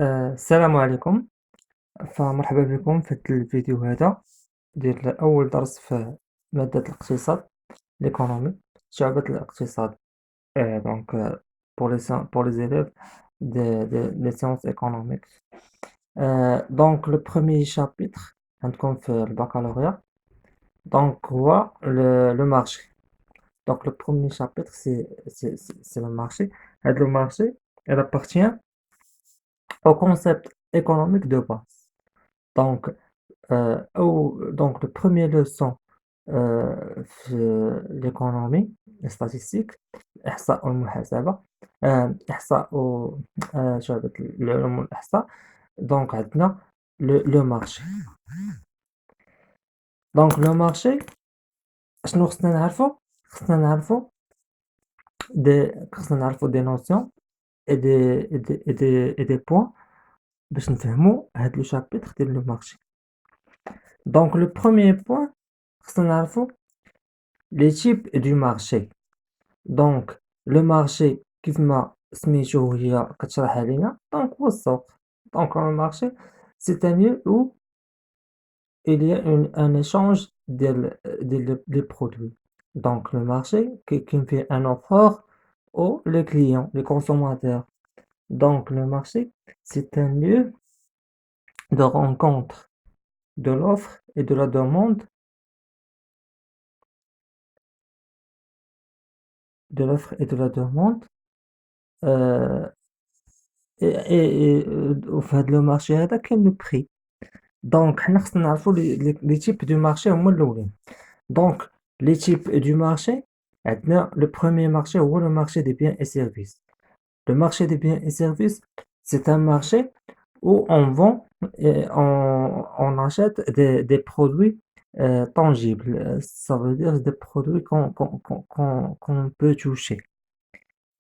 السلام عليكم، فمرحبا بكم في هذا الفيديو هذا ديال أول درس في مادة الاقتصاد l'économie شعبة الاقتصاد donc pour les élèves des sciences économiques donc le premier chapitre عندكم في البكالوريا donc هو le marché donc le premier chapitre c'est le marché هذا le marché elle appartient au concept économique de base donc donc le premier leçon في l'économie statistique الإحصاء والمحاسبة إحصاء شعبة العلوم والإحصاء دونك عندنا لو مارشي دونك لو مارشي شنو خصنا نعرفو دي نوسيون اي دي بوين باش نفهمو هاد لو شابيتر ديال لو مارشي دونك لو بروميير بوين خصنا نعرفو لي تيب دو مارشي دونك لو مارشي كيف ما سميتو هي كتشرح علينا دونك هو السوق دونك لو مارشي سي ان lieu où il y a un échange des produits donc le marché qui fait un offre aux les clients les consommateurs donc le marché c'est un lieu de rencontre de l'offre et de la demande de l'offre et de la demande euh, وفي هاد لو مارشي هذا كاين لو بري دونك حنا خصنا نعرفو لي تيب دو مارشي هما الاولين دونك لي تيب دو مارشي عندنا لو بروميير مارشي هو لو مارشي دي بيان اي سيرفيس لو مارشي دي بيان اي سيرفيس سي ان مارشي où on vend et on achète des produits tangibles. Ça veut dire des produits qu'on peut toucher.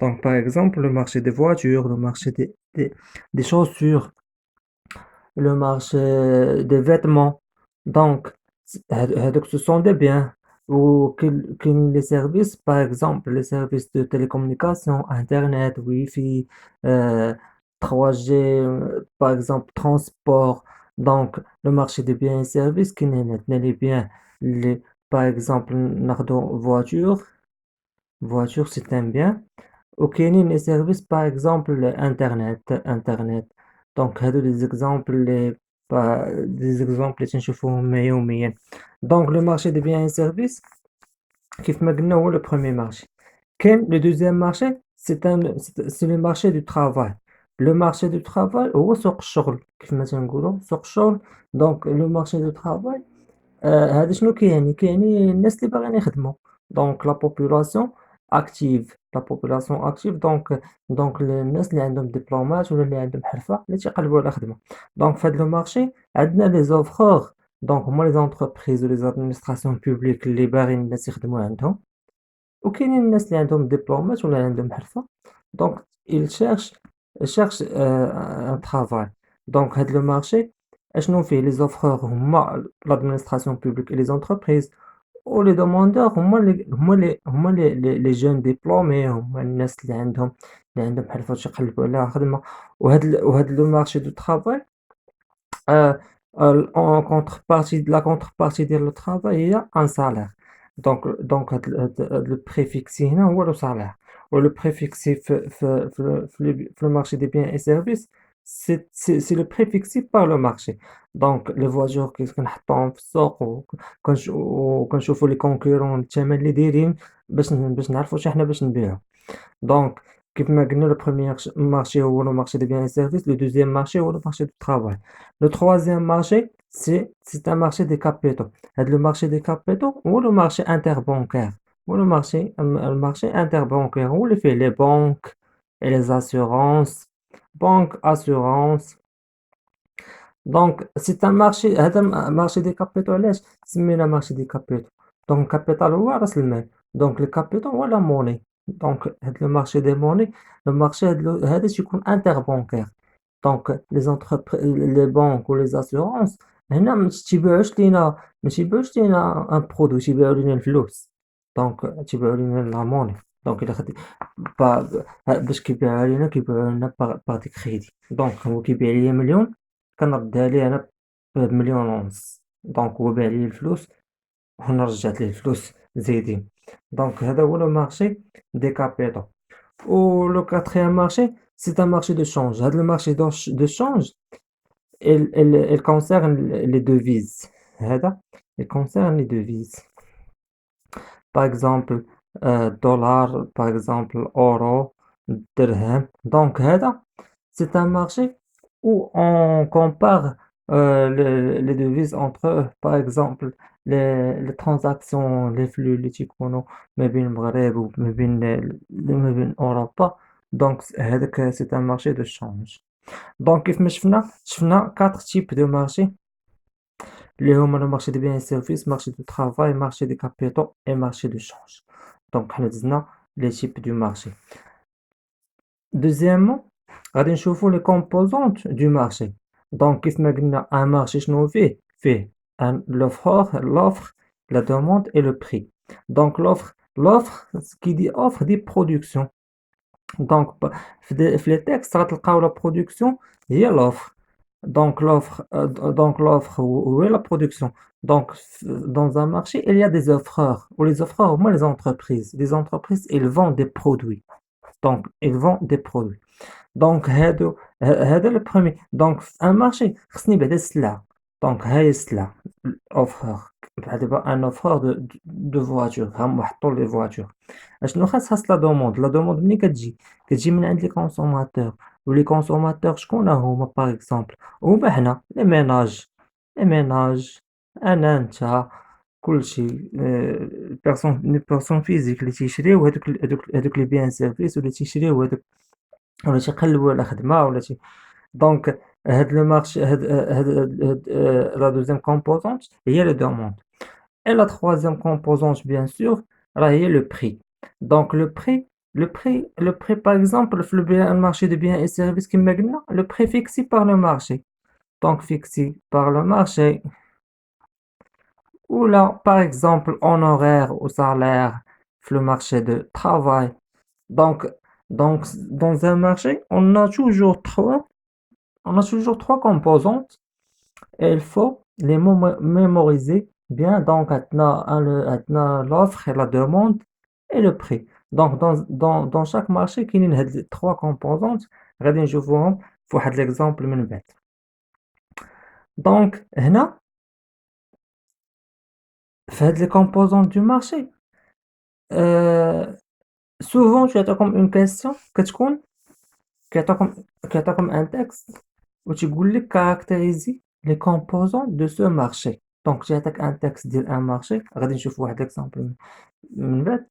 Donc, par exemple, le marché des voitures, le marché des chaussures, le marché des vêtements. Donc, ce sont des biens ou que les services, par exemple, les services de télécommunication, Internet, Wi-Fi, euh, 3G, par exemple, transport. Donc, le marché des biens et services qui n'est les biens, par exemple, voiture, voiture, c'est un bien. وكاينين لي سيرفيس باغ اكزومبل انترنت دونك هادو لي زيكزامبل لي زيكزامبل اللي تنشوفوهم يوميا دونك لو مارشي دي بيان سيرفيس كيف ما قلنا هو لو بروميير مارشي كاين لو دوزيام مارشي سي لو مارشي دو ترافاي لو مارشي دو ترافاي هو سوق الشغل كيف ما تنقولوا سوق الشغل دونك لو مارشي دو ترافاي هذا شنو كيعني الناس اللي باغيين يخدموا دونك لا بوبولاسيون اكتيف لا بوبولاسيون اكتيف دونك الناس اللي عندهم دبلومات ولا اللي عندهم حرفة اللي تيقلبوا على خدمة دونك في هذا لو مارشي عندنا لي زوفرور دونك هما لي زونتربريز ولي زادمينستراسيون بوبليك اللي باغيين الناس يخدموا عندهم وكاينين الناس اللي عندهم دبلومات ولا عندهم حرفة دونك il cherche un travail دونك هاد لو مارشي اشنو فيه لي زوفرور هما l'administration publique et les entreprises ولي دوموندور هما لي جون ديبلومي هما الناس اللي عندهم حرفة تيقلبوا على خدمة وهاد لو مارشي دو ترافاي en contrepartie de la contrepartie ديال لو ترافاي هي ان سالير دونك هاد لو بريفيكسي هنا هو لو سالير ولو بريفيكسي في لو مارشي دي بيان اي سيرفيس سي لو بريفيكسي بار لو مارشي دونك لي فواتور كيف كنحطوهم في السوق وكنشوفوا لي كونكورون الثمن اللي دايرين باش نعرفوا حتى حنا باش نبيعو دونك كيف ما قلنا لو بروميير مارشي هو لو مارشي دي بيان اي سيرفيس لو دوزيام مارشي هو لو مارشي دو ترافاي لو troisième marché c'est un marché des capitaux هاد لو مارشي دي كابيتو هو لو مارشي انتربانكير هو لو مارشي المارشي انتربانكير هو اللي فيه لي بنك et les assurances banque assurance دونك سي ان مارشي هذا مارشي دي كابيتال علاش سمينا مارشي دي كابيتال دونك كابيتال هو راس المال دونك لي كابيتال هو لا موني دونك هاد لو مارشي دي موني لو مارشي هذا تيكون انتر بانكير دونك لي زونتربري لي بانك و لي زاسيورونس هنا ما تيبيعوش لينا ان برودوي تيبيعوا لينا الفلوس دونك تيبيعوا لينا لا موني دونك إلا خديت با باش كيبيعها لينا باغ دي كريدي، دونك هو كيبيع ليا مليون كنردها ليه أنا بمليون ونص، دونك هو باع ليا الفلوس وأنا رجعت ليه الفلوس زايدين. دونك هذا هو لو مارشي دي كابيتال. و لو كاتريام مارشي سي ان مارشي دو شونج. هذا المارشي دو شونج il concerne les devises. هذا il concerne les devises. Par exemple, dollar, par exemple, euro, dirham. Donc, هذا, c'est un marché où on compare les devises entre eux. Par exemple, les transactions, les flux, les تيكونوا ما بين المغرب وما بين ما بين أوروبا. Donc, هذاك c'est un marché de change. Donc, كيف ما شفنا 4 types de marchés اللي هما le marché des biens et services, marché du travail, marché des capitaux et marché de change. Donc حنا دزنا les types du marché. Deuxièmement, غادي نشوفوا les composantes du marché. Donc كيف ما قلنا un marché شنو فيه l'offre, la demande et le prix. Donc l'offre ce qui dit offre dit production. Donc في les textes غتلقاو la production هي l'offre. Donc l'offre ou la production. Donc, dans un marché, il y a des offreurs. Ou les offreurs, moi, les entreprises. Les entreprises, ils vendent des produits. Donc, ils vendent des produits. Donc, هذا le premier. Donc, un marché, خصني بعدا السلعة. Donc, هاي السلعة. Offreur. دابا un offreur de voiture. هم نحطوا les voitures. اشنو خاص لا دوموند. لا دوموند ملي كتجي من عند لي كونسوماتور. ولي كونسوماتور شكون هما باغ اكزومبل؟ هما حنا لي ميناج انا نتا كلشي بيرسون فيزيك اللي تيشريو هادوك لي بيان سيرفيس ولا تيشريو هادوك ولا تيقلبوا على خدمه ولا دونك هاد لو مارشي هاد لا دوزيام كومبوزونت هي لو دوموند. Et la troisième composante, bien sûr, là, il y a le prix. Donc, le prix, par exemple, le marché de biens et services qui maintenant, le prix fixé par le marché. Donc, fixé par le marché. Ou là, par exemple, en horaire ou salaire, le marché de travail. Donc, donc, dans un marché, on a toujours trois composantes. Et il faut les mémoriser bien. Donc, maintenant, l'offre et la demande et le prix. Donc, dans chaque marché, il y a trois composantes. غادي نشوفوهم في واحد l'exemple من بعد. Donc, هنا في هاد les composantes du marché, euh, souvent tu as comme une question كتكون كيعطيكم un texte وتيقول لك caractériser les composants de ce marché. Donc تيعطيك un texte ديال un marché. غادي نشوف واحد l'exemple من بعد.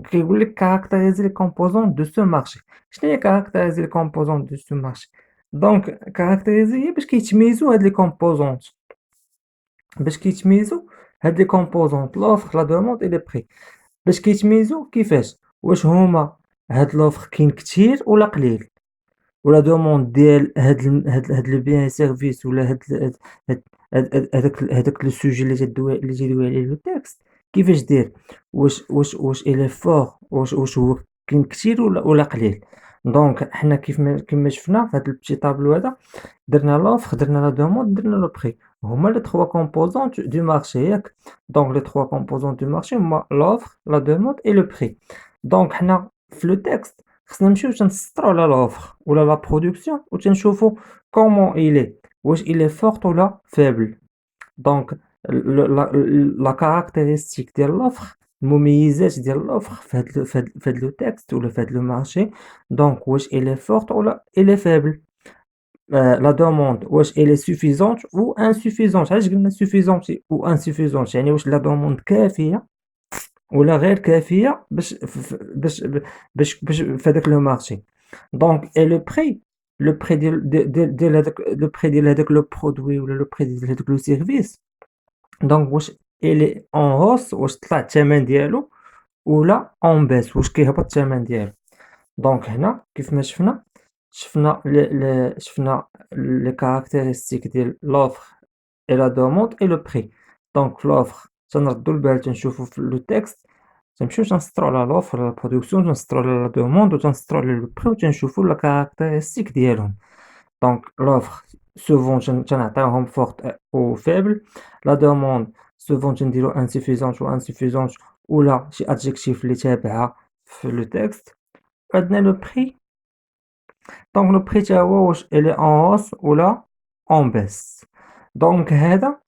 كيقول لك caractériser les composants de ce marché. شنو هي caractériser les composants de ce marché؟ دونك caractériser هي باش كيتميزوا هاد les composantes. باش كيتميزوا هاد les composantes l'offre la demande et le prix. باش كيتميزوا كيفاش؟ واش هما هاد l'offre كاين كتير ولا قليل؟ ولا دوموند ديال هاد لو بيان سيرفيس ولا هذاك لو سوجي اللي تيدوي عليه لو تيكست كيفاش داير؟ واش الي فور واش هو كاين كتير ولا قليل؟ دونك حنا كيما شفنا في هاد البتي طابلو هذا درنا لوفر درنا لا دوموند درنا لو بري هما لي 3 كومبوزونت دو مارشي ياك. دونك لي 3 كومبوزونت دو مارشي هما لوفر لا دوموند اي لو بري. دونك حنا في لو تيكست خصنا نمشيو تنسطرو على لوفر ولا لا برودكسيون و تنشوفو كومون إلي واش إلي فورت ولا فابل. دونك لا كاركتيرستيك ديال لوفر المميزات ديال لوفر في هاد لو تيكست ولا في هاد لو مارشي. دونك واش إلي فورت ولا إلي فابل. لا دوموند واش إلي سوفيزونت ou insuffisante. علاش قلنا suffisante ou insuffisante؟ يعني واش لا دوموند كافية ولا غير كافية باش في هذاك لو مارشي. دونك اي لو بري ديال هذاك لو بري ديال هذاك لو برودوي ولا لو بري ديال هذاك لو سيرفيس. دونك واش الي اون هوس واش طلع الثمن ديالو ولا اون بيس واش كيهبط الثمن ديالو. دونك هنا كيف ما شفنا لي كاركتيرستيك ديال لوفر اي لا دوموند اي لو بري. دونك لوفر تنردو البال تنشوفو في لو تيكست تنمشيو تنسطرو على l'offre على la production تنسطرو على la demande وتنسطرو على le prix وتنشوفو la caractéristique ديالهم. Donc l'offre souvent تنعطيوهم forte ou faible. La demande souvent تنديرو insuffisante ou insuffisante ولا شي adjectif اللي تابعها في le texte. عندنا le prix. Donc le prix تا هو واش il est en hausse ولا en baisse. Donc هذا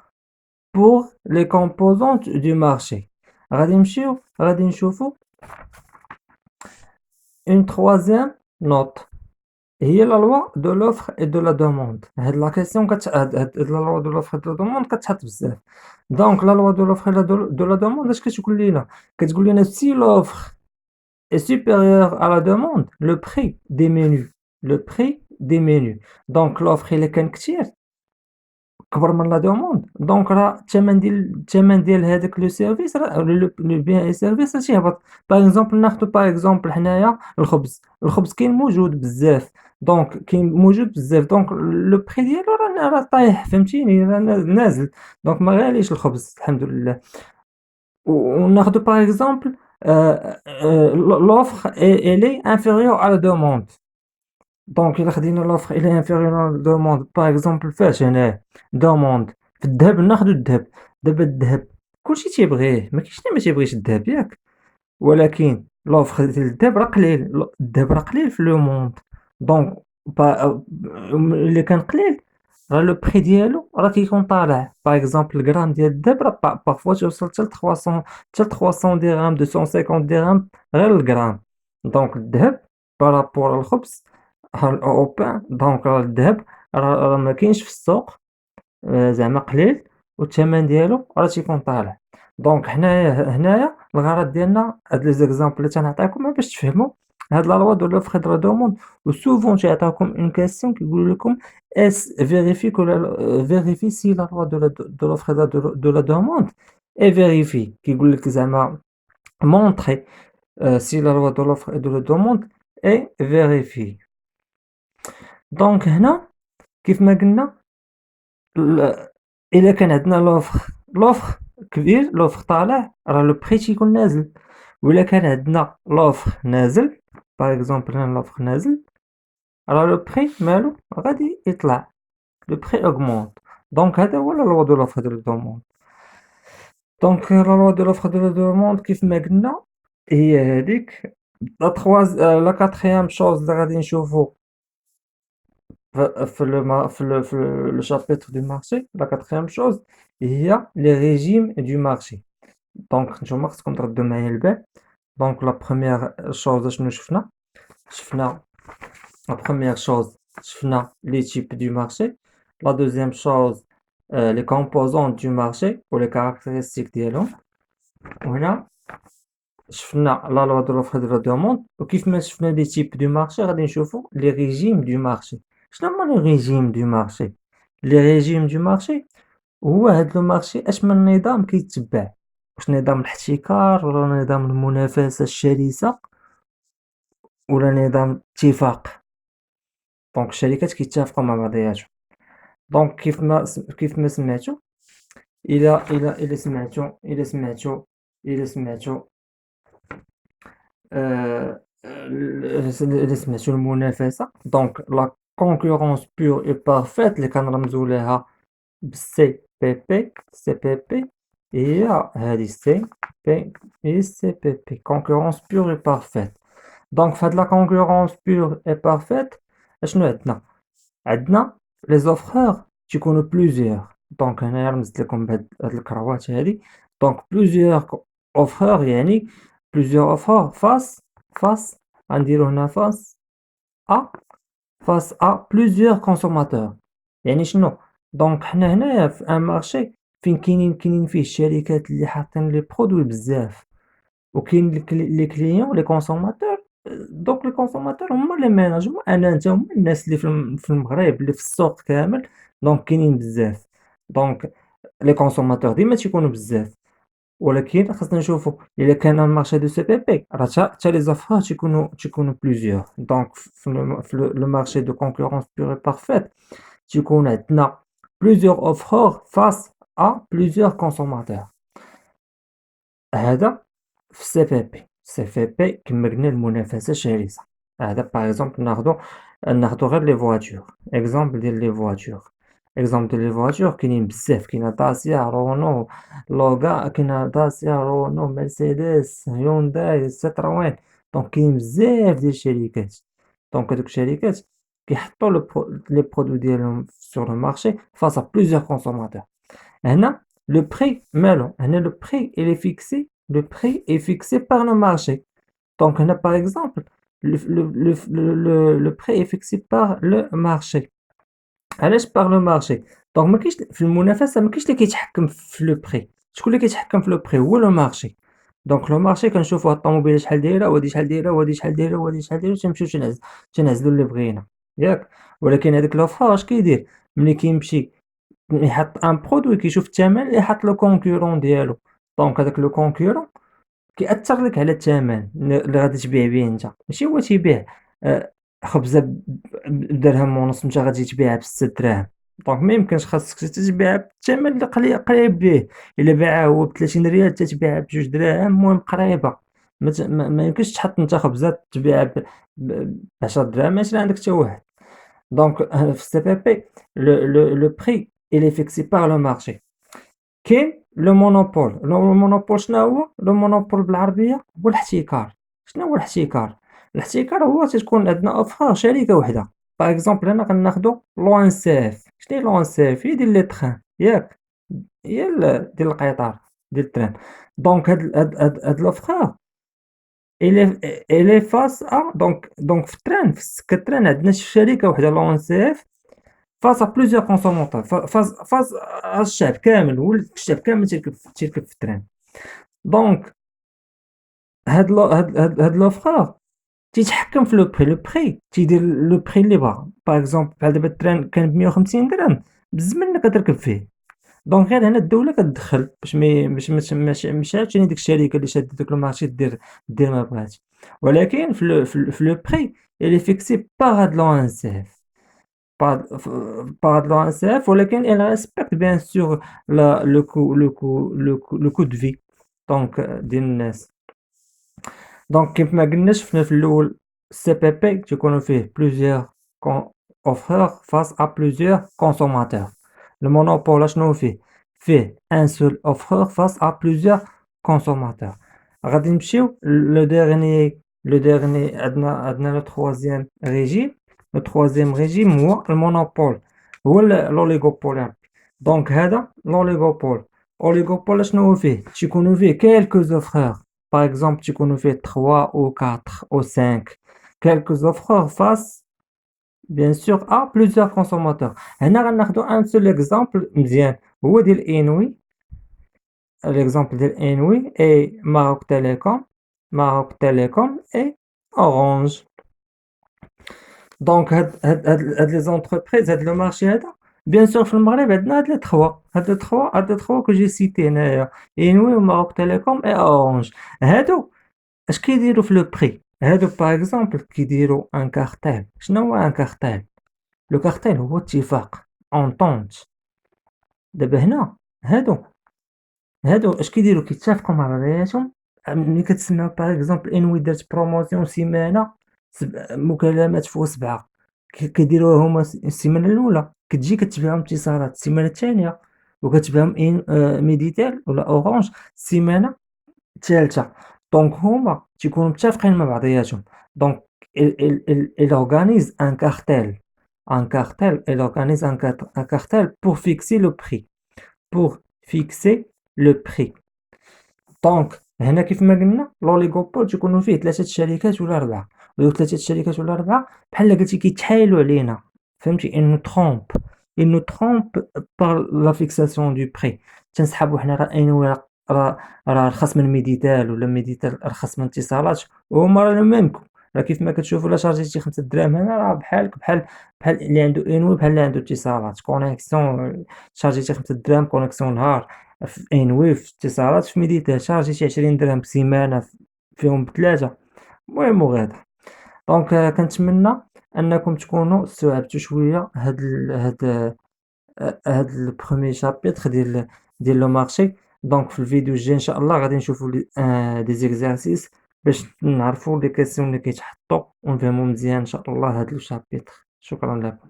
pour les composantes du marché. غادي نشوفو une troisième note هي la loi de l'offre et de la demande. هاد la question هاد la loi de l'offre et de la demande كتحط بزاف. Donc la loi de l'offre et de la demande اش كتقول لينا؟ كتقول لينا si l'offre est supérieure à la demande le prix diminue. Donc l'offre إلا كان كتير كبر من لا دوموند دونك راه الثمن ديال هذاك لو سيرفيس راه لو بيان اي سيرفيس راه تيهبط. باغ اكزومبل ناخدو باغ اكزومبل حنايا الخبز كاين موجود بزاف. دونك كاين موجود بزاف دونك لو بري ديالو راه طايح فهمتيني راه نازل. دونك ما غاليش الخبز الحمد لله. وناخدو باغ اكزومبل l'offre elle est inférieure à la demande. دونك إلا خدينا l'offre il est inférieur à la demande باغ اكزومبل فاش هنايا دوموند في الذهب ناخدو الذهب. دابا الذهب كلشي تيبغيه ما كاينش اللي ما تيبغيش الذهب ياك ولكن l'offre ديال الذهب راه قليل الذهب راه قليل في لو موند. دونك إلا كان قليل راه لو بري ديالو راه كيكون طالع. باغ اكزومبل الغرام ديال الذهب راه بارفوا توصل حتى ل 300 درهم 250 درهم غير الغرام. دونك الذهب بارابور الخبز او بان دونك راه الذهب راه ما كاينش في السوق زعما قليل والثمن ديالو راه تيكون طالع. دونك هنايا الغرض ديالنا هاد لي زيكزامبل اللي تنعطيكم باش تفهموا هاد لا لوا دو لوفر دو لا دوموند. وسوفون تيعطيوكم اون كاستيون كيقول لكم اس فيريفي فيريفي سي لا لوا دو لوفر دو لا دوموند اي فيريفي كيقول لك زعما مونطري سي لا لوا دو لوفر دو لا دوموند اي فيريفي. دونك هنا كيف ما قلنا الا كان عندنا لوفر كبير لوفر طالع راه لو بري تيكون نازل. ولا كان عندنا لوفر نازل باغ اكزومبل هنا لوفر نازل راه لو بري مالو غادي يطلع لو بري اوغمونط. دونك هذا هو لا لوا دو لوفر دو لا دوموند. دونك لا لوا دو لوفر دو لا دوموند كيف ما قلنا هي هذيك. لا كاتريام شوز اللي غادي نشوفو في le chapitre du marché. La quatrième chose هي les régimes du marché. دونك نتوما خصكم تردوا معايا البال. دونك لا بروميير شوز شنو شفنا la première chose شفنا les types du marché. La deuxième chose les composants du marché ou les caractéristiques ديالهم. وهنا شفنا la loi de l'offre et de la demande. وكيف ما شفنا les types du marché غادي نشوفوا les régimes du marché. شنو هما لي ريجيم دو مارشي؟ لي ريجيم دو مارشي هو هاد لو مارشي اش من نظام كيتبع. واش نظام الاحتكار ولا نظام المنافسة الشرسة ولا نظام اتفاق. دونك الشركات كيتفقوا مع بعضياتهم. دونك كيف ما سمعتو إلا سمعتو المنافسة. دونك لا concurrence pure et parfaite اللي كنرمزو ليها بالسي بي بي هي هادي سي بي بي concurrence pure et parfaite. دونك فهاد لا concurrence pure et parfaite اشنو عندنا لي زوفرور تيكونوا بلوزيور. دونك هنايا رمزت لكم بهاد الكروات هادي. دونك بلوزيور اوفرور يعني بلوزيور اوفرور فاس غنديرو هنا فاس ا بلوزيور كونسوماتور. يعني شنو؟ دونك حنا هنايا في ان مارشي فين كاينين فيه الشركات اللي حاطين لي برودوي بزاف وكاين لي كليون لي كونسوماتور. دونك لي كونسوماتور هما لي ميناج انا انت هما الناس اللي في المغرب اللي في السوق كامل. دونك كاينين بزاف. دونك لي كونسوماتور ديما تيكونوا بزاف ولكن خاصنا نشوفوا الا كان المارشي دو سي بي بي راه حتى لي زوفر تيكونوا بلوزيور. دونك في لو مارشي دو كونكورونس بيور اي بارفيت تيكون عندنا بلوزيور اوفرور فاس ا بلوزيور كونسوماتور. هذا في CPP كما قلنا المنافسة شرسة. هذا باغ اكزومبل ناخدو غير لي فواتور، اكزومبل ديال لي فواتور، اكزومبل ديال لي فواتور كاينين بزاف، كاينه داسيا، رونو، لوغا، كاينه داسيا، رونو، مرسيدس، هيونداي، سيتروين. دونك كاين بزاف ديال الشركات. دونك هادوك الشركات كيحطوا لي برودوي ديالهم سور لو مارشي فاس ا بليزيور كونسوماتور. هنا le prix مالو، هنا le prix il est fixé، le prix est fixé par le marché. Donc هنا par exemple le prix est fixé par le marché. علاش par le marché؟ دونك ما كاينش في المنافسة، ما كاينش اللي كيتحكم في لو بري. شكون اللي كيتحكم في لو بري؟ هو لو مارشي. دونك لو مارشي كنشوفو هاد الطوموبيله شحال دايره، وهادي شحال دايره، وهادي شحال دايره، وهادي شحال دايره، تنمشيو تنعزلو اللي بغينا، ياك؟ ولكن هاداك لوفر اش كيدير؟ ملي كيمشي يحط ان برودوي كيشوف الثمن اللي حط لو كونكورون ديالو. دونك هذاك لو كونكورون كيأثر لك على الثمن اللي غادي تبيع به انت. ماشي هو تيبيع خبزه بدرهم ونص، انت غادي تبيعها بستة دراهم. دونك ما يمكنش، خاصك تبيعها بالثمن اللي قريب به. الا باعها هو ب 30 ريال انت تبيعها بجوج دراهم، المهم قريبه. ما يمكنش تحط انت خبزه تبيعها ب 10 دراهم، ماشي عندك حتى واحد. دونك في السي بي بي لو بري il est fixé par le marché. كاين لو مونوبول. لو مونوبول شنو هو؟ لو مونوبول بالعربيه هو الاحتكار. شنو هو الاحتكار؟ الاحتكار هو تتكون عندنا اوفر شركه وحده. باغ اكزومبل هنا غناخدو لو ان سي اف. شنو هي لو ان سي اف؟ هي ديال لي تران، ياك؟ هي ديال القطار، ديال التران. دونك هاد لوفر الي فاس دونك في التران، في السكه التران عندنا شركه وحده لو ان سي اف face à plusieurs consommateurs، face الشعب كامل، هو الشعب كامل تيركب في التران. دونك هاد لوفر تيتحكم في لو بري تيدير لو بري اللي بغا. باغ اكزومبل بحال دابا التران كان ب 150 درهم، بالزمن كتركب فيه. دونك غير هنا الدوله كتدخل باش عاوتاني ديك الشركه اللي شادت داك المارشي دير ما بغات. ولكن في لو بري اللي فيكسي باغ هاد لو ان سي اف، par l'ONCF, ولكن elle respecte bien sûr le coût de vie donc ديال الناس. دونك كيف ما قلنا شفنا في الاول السي بي بي تيكونوا فيه plusieurs offreurs face à plusieurs consommateurs. Le monopole اشنو فيه un seul offreur face à plusieurs consommateurs. غادي نمشيو لو ديرني عندنا لو troisième régime. Le troisième régime هو المونوبول، هو l'oligopole. دونك هذا l'oligopole. اوليغوبول شنو هو فيه؟ تيكونوا فيه quelques offreurs. Par exemple تيكونوا فيه 3 ou 4 ou 5 quelques offreurs face bien sûr à plusieurs consommateurs. هنا غناخدو un seul exemple مزيان، هو ديال انوي. l'exemple ديال انوي et Maroc Telecom et Orange. دونك هاد لي زونتربريز، هاد لو مارشي هذا بيان سور في المغرب عندنا هاد لي تخوا كو جي سيتي هنايا، انوي وماروك تيليكوم اي اورانج. هادو اش كيديروا في لو بري؟ هادو باغ اكزومبل كيديروا ان كارتيل. شنو هو ان كارتيل؟ لو كارتيل هو اتفاق اونطونت. دابا هنا هادو اش كيديروا؟ كيتفقوا مع بعضياتهم. ملي كتسمع باغ اكزومبل انوي دارت بروموسيون سيمانه مكالمات فوق 7، كيديروها هما السيمانه الاولى، كتجي كتبيعهم اتصالات السيمانه الثانيه، وكتبيعهم ميديتيل ولا اورانج السيمانه الثالثه. دونك هما تيكونوا متفقين مع بعضياتهم. دونك il organise un cartel pour fixer le prix. دونك هنا كيف ما قلنا لوليغوبول تيكونوا فيه 3 شركات ولا 4، ودوك 3 شركات ولا 4 بحال قلتي كيتحايلوا علينا، فهمتي؟ ils nous trompent par la fixation du prix. تنسحبوا حنا راه انوي راه رخص من ميديتال، ولا ميديتال رخص من اتصالات، وهما راه ميمكم. راه كيف ما كتشوفوا لا شارجيتي 5 دراهم هنا راه بحالك بحال اللي عنده انوي، بحال اللي عنده اتصالات كونيكسيون. شارجيتي 5 دراهم كونيكسيون نهار في انوي، في اتصالات في ميديتال شارجيتي 20 درهم بسيمانه فيهم بثلاثه. المهم وغادا. دونك كنتمنى انكم تكونوا استوعبتوا شويه هاد البروميي شابيتر ديال لو مارشي. دونك في الفيديو الجاي إن شاء الله غادي نشوفوا دي زيكزارسيس باش نعرفوا لي كيسيون اللي كيتحطوا ونفهموا مزيان إن شاء الله هاد الشابيتر. شكرا لكم.